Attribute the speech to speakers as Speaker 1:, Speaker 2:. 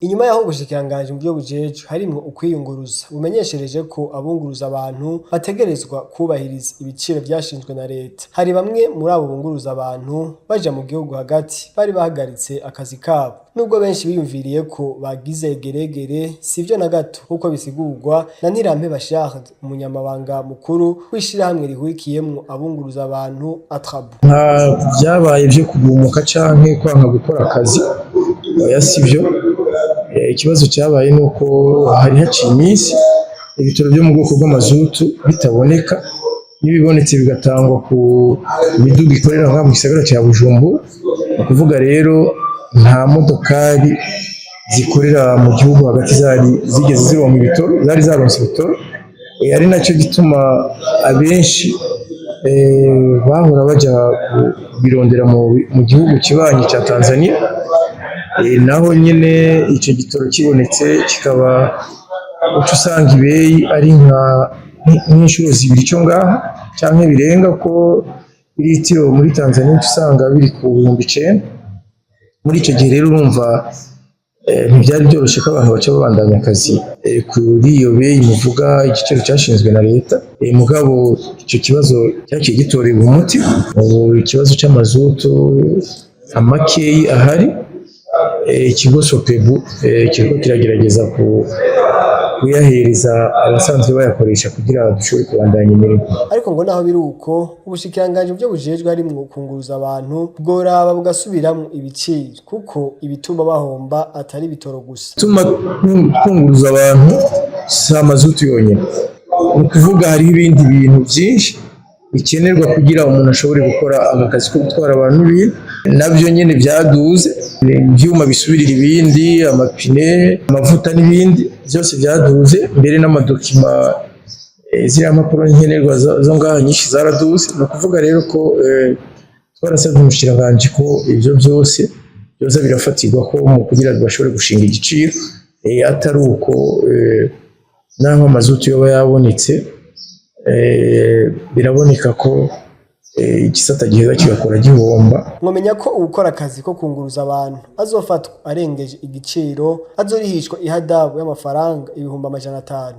Speaker 1: Inyuma yaho ubushikiranganji mu vyo bujejwe harimwo ukwiyunguruza bumenyeshereje ko abunguruza abantu bategerezwa kubahiriza ibiciro vyashinzwe na leta. Hari bamwe muri abo bunguruza abantu baja mu gihugu hagati bari bahagaritse akazi kabo. Nubwo benshi biyumviriye ko bagize geregere, sivyo na gato kuko bisigurwa na Ntirampeba Charles, umunyamabanga mukuru w'ishirahamwe rihurikiyemwo abunguruza abantu Atrabu.
Speaker 2: Nta vyabaye vyo kugumuka canke kwanka gukora akazi, oya sivyo. Ikibazo cyabaye nuko hari haciye iminsi ibitoro byo mu bwoko bw'amazutu bitaboneka, n'ibibonetse bigatangwa ku miduga ikorera ngaha mu gisagara ca Bujumbura. Ni ukuvuga rero nta modokari zikorera mu gihugu hagati zari zigeze zironka ibitoro, zari zaronse ibitoro, ari naco gituma abenshi bahora baja kubirondera mu gihugu kibanyi ca Tanzania. Naho nyene ico gitoro kibonetse kikaba uca usanga ibeyi ari nk'inshuro zibiri co ngaha canke birenga, ko litiro muri Tanzania uca usanga biri ku 9,000. Muri ico gihe rero urumva ntivyari vyoroshe ko abantu baca babandanya akazi kuri iyo beyi muvuga igiciro cashinzwe na leta. Mugabo ico kibazo cyaciye gitorerwa umuti. Ikibazo c'amazutu amakeyi ahari, ikigo Sopebu kiriko kiragerageza kuyahereza abasanzwe bayakoresha kugira dushobore kubandanya imirimo.
Speaker 1: Ariko ngo naho biri uko, ubushikiranganji byo bujejwe harimwo kunguruza abantu bworaba bugasubiramwo ibiciro, kuko ibituma bahomba atari bitoro gusa.
Speaker 2: Tuma kunguruza abantu si amazutu yonyene, ni ukuvuga hariho ibindi bintu vyinshi bikenerwa kugira umuntu ashobore gukora akazi ko gutwara abantu n'ibintu, navyo nyene vyaduze. Ivyuma bisubirira ibindi, amapine, amavuta n'ibindi vyose vyaduze, mbere n'amadokima ziriya mpapuro nkenerwa zo ngaha nyinshi zaraduze. Ni ukuvuga rero ko twarasavye umushikiranganji ko ivyo vyose vyoza birafatirwa ko mu kugira ngo bashobore gushinga igiciro, atari uko naho amazutu yoba yabonetse biraboneka ko igisata giheza kigakora gihomba.
Speaker 1: Mwomenya ko ubukora akazi ko kunguruza abantu azofatwa arengeje igiciro azorihishwa ihadabu y'amafaranga 500.